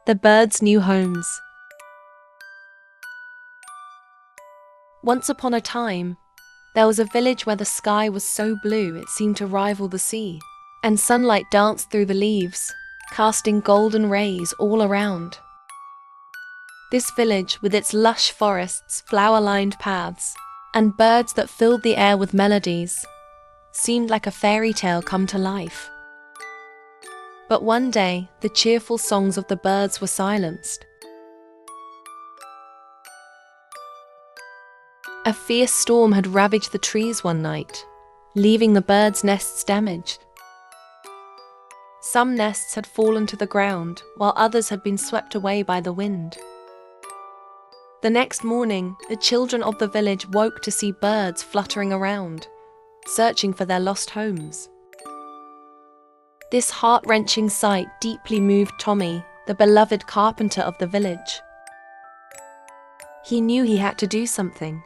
The birds' new homes. Once upon a time, there was a village where the sky was so blue it seemed to rival the sea, and sunlight danced through the leaves, casting golden rays all around. This village, with its lush forests, flower-lined paths, and birds that filled the air with melodies, seemed like a fairy tale come to life. But one day, the cheerful songs of the birds were silenced. A fierce storm had ravaged the trees one night, leaving the birds' nests damaged. Some nests had fallen to the ground, while others had been swept away by the wind. The next morning, the children of the village woke to see birds fluttering around, searching for their lost homes. This heart-wrenching sight deeply moved Tommy, the beloved carpenter of the village. He knew he had to do something.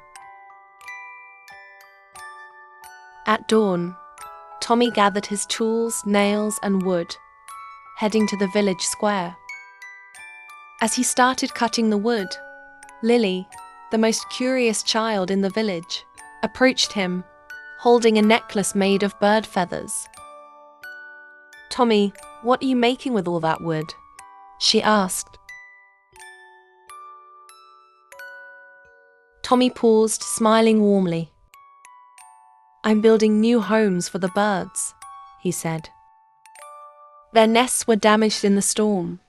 At dawn, Tommy gathered his tools, nails, and wood, heading to the village square. As he started cutting the wood, Lily, the most curious child in the village, approached him, holding a necklace made of bird feathers. "Tommy, what are you making with all that wood?" she asked. Tommy paused, smiling warmly. "I'm building new homes for the birds," he said. "Their nests were damaged in the storm,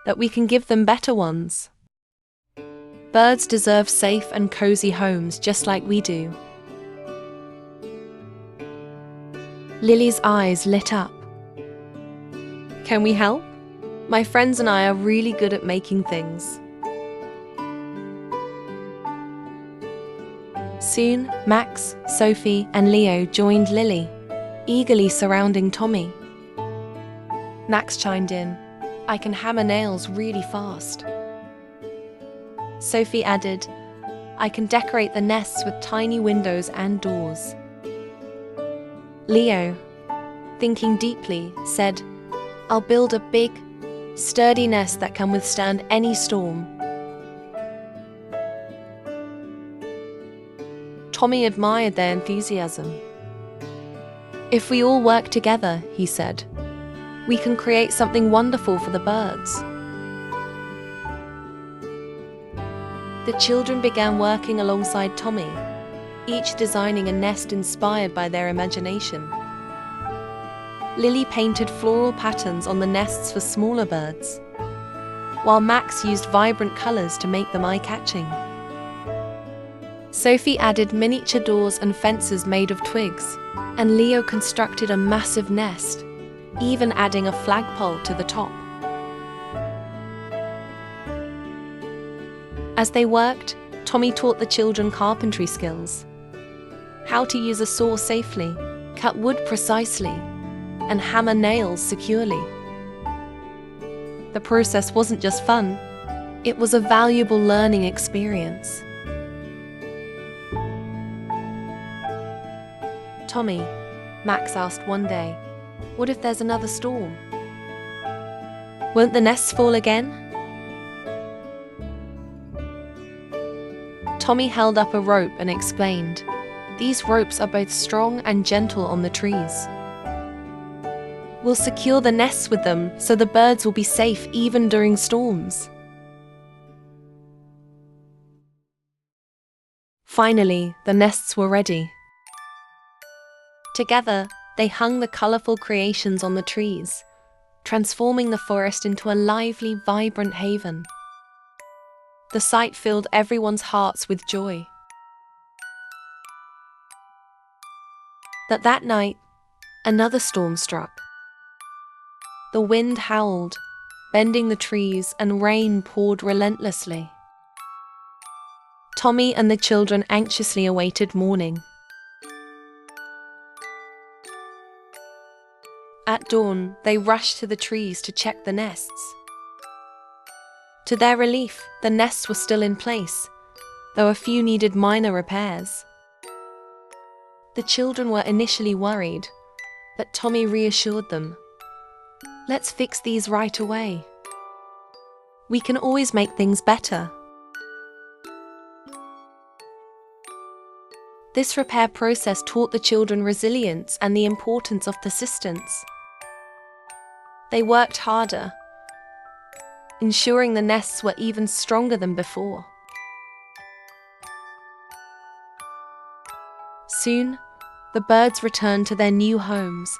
but we can give them better ones. Birds deserve safe and cozy homes just like we do." Lily's eyes lit up. "Can we help? My friends and I are really good at making things." Soon, Max, Sophie, and Leo joined Lily, eagerly surrounding Tommy. Max chimed in, "I can hammer nails really fast." Sophie added, "I can decorate the nests with tiny windows and doors." Leo, thinking deeply, said, "I'll build a big, sturdy nest that can withstand any storm." Tommy admired their enthusiasm. "If we all work together," he said, "we can create something wonderful for the birds." The children began working alongside Tommy, each designing a nest inspired by their imagination. Lily painted floral patterns on the nests for smaller birds, while Max used vibrant colors to make them eye-catching. Sophie added miniature doors and fences made of twigs, and Leo constructed a massive nest, even adding a flagpole to the top. As they worked, Tommy taught the children carpentry skills: how to use a saw safely, cut wood precisely, and hammer nails securely. The process wasn't just fun, it was a valuable learning experience. "Tommy," Max asked one day, "what if there's another storm? Won't the nests fall again?" Tommy held up a rope and explained, "These ropes are both strong and gentle on the trees. We'll secure the nests with them so the birds will be safe even during storms." Finally, the nests were ready. Together, they hung the colorful creations on the trees, transforming the forest into a lively, vibrant haven. The sight filled everyone's hearts with joy. But that night, another storm struck. The wind howled, bending the trees, and rain poured relentlessly. Tommy and the children anxiously awaited morning. At dawn, they rushed to the trees to check the nests. To their relief, the nests were still in place, though a few needed minor repairs. The children were initially worried, but Tommy reassured them. "Let's fix these right away." We can always make things better. This repair process taught the children resilience and the importance of persistence. They worked harder, ensuring the nests were even stronger than before. Soon, the birds returned to their new homes,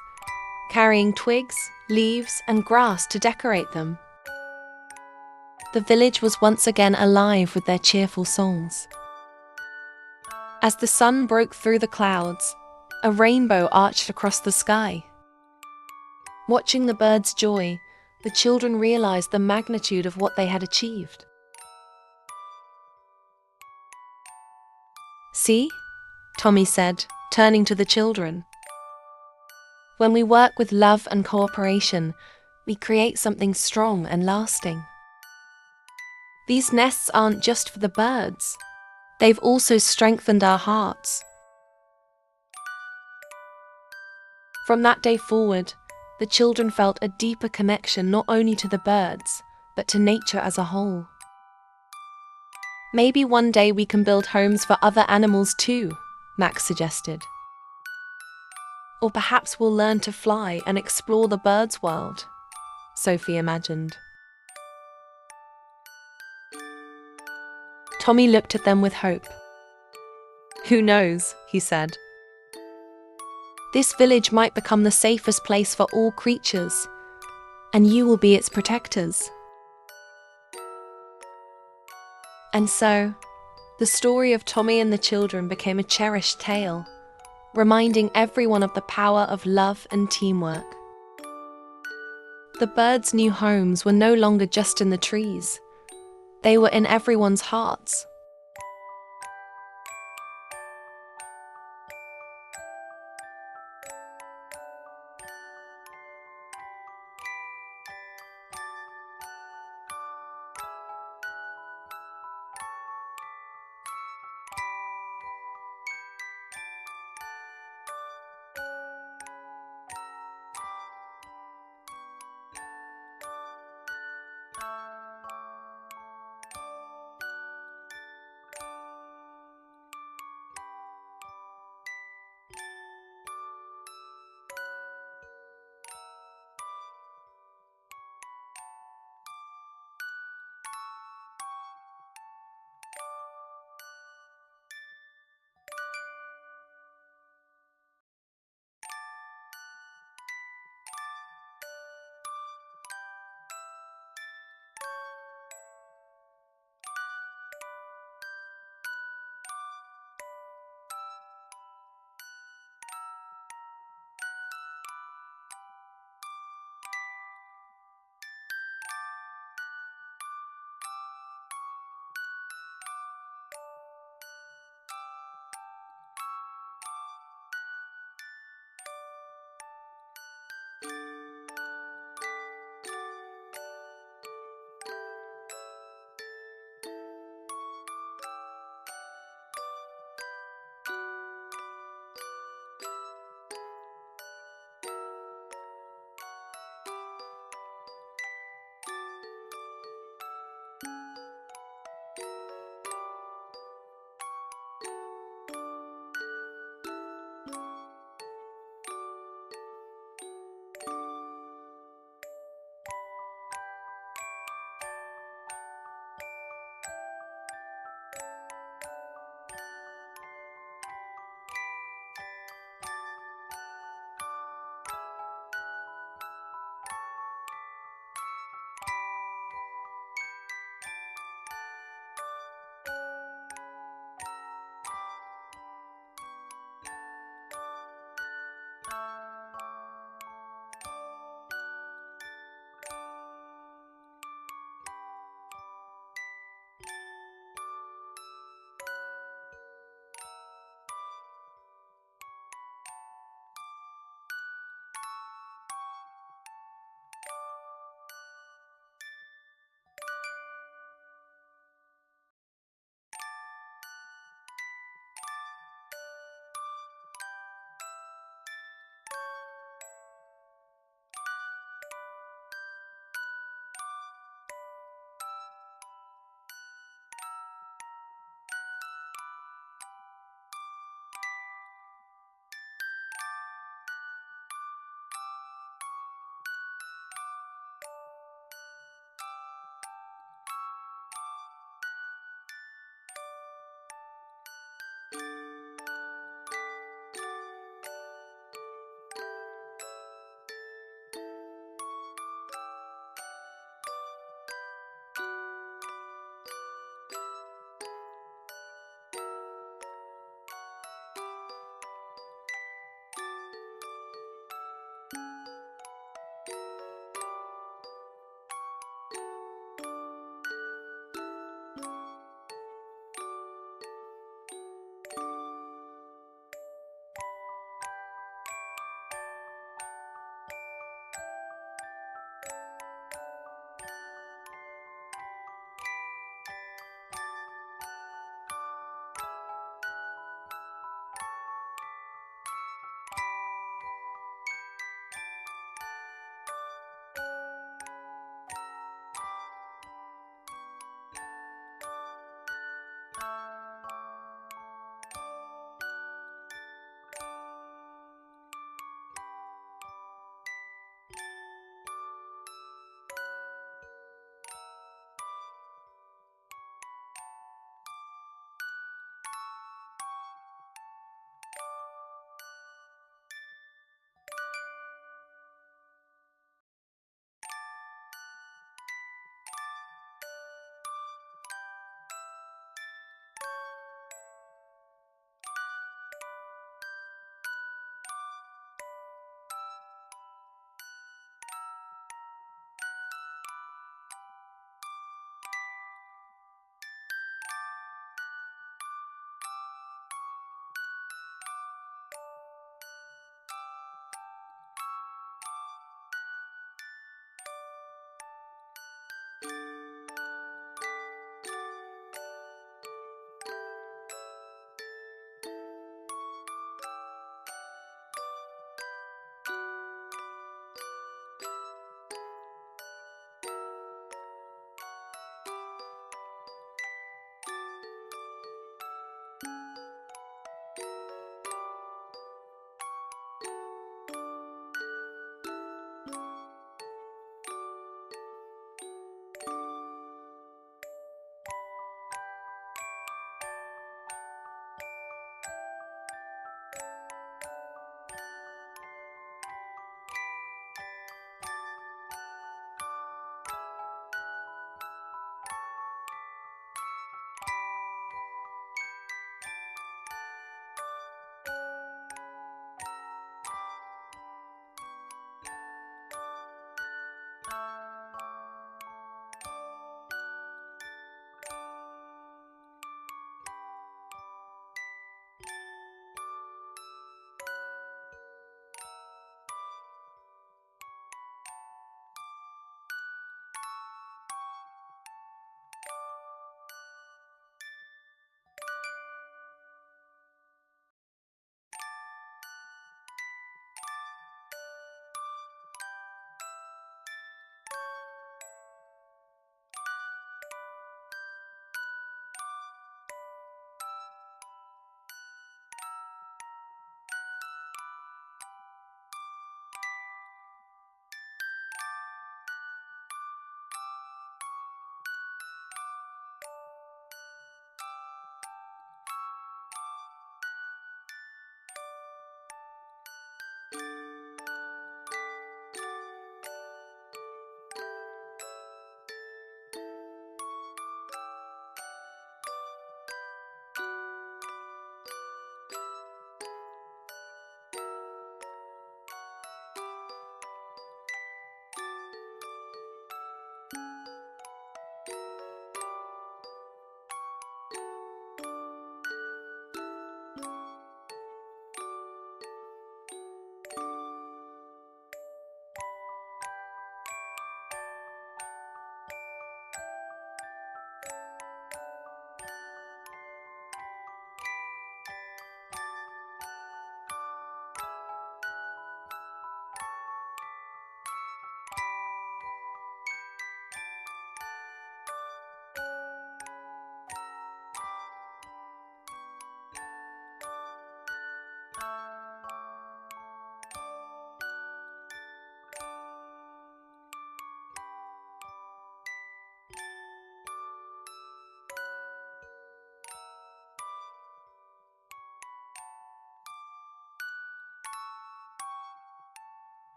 carrying twigs, leaves, and grass to decorate them. The village was once again alive with their cheerful songs. As the sun broke through the clouds, a rainbow arched across the sky. Watching the birds' joy, the children realized the magnitude of what they had achieved. "See?" Tommy said, turning to the children. "When we work with love and cooperation, we create something strong and lasting. These nests aren't just for the birds. They've also strengthened our hearts." From that day forward, the children felt a deeper connection not only to the birds, but to nature as a whole. "Maybe one day we can build homes for other animals too," Max suggested. "Or perhaps we'll learn to fly and explore the birds' world," Sophie imagined. Tommy looked at them with hope. "Who knows?" he said. "This village might become the safest place for all creatures, and you will be its protectors." And so, the story of Tommy and the children became a cherished tale, reminding everyone of the power of love and teamwork. The birds' new homes were no longer just in the trees. They were in everyone's hearts.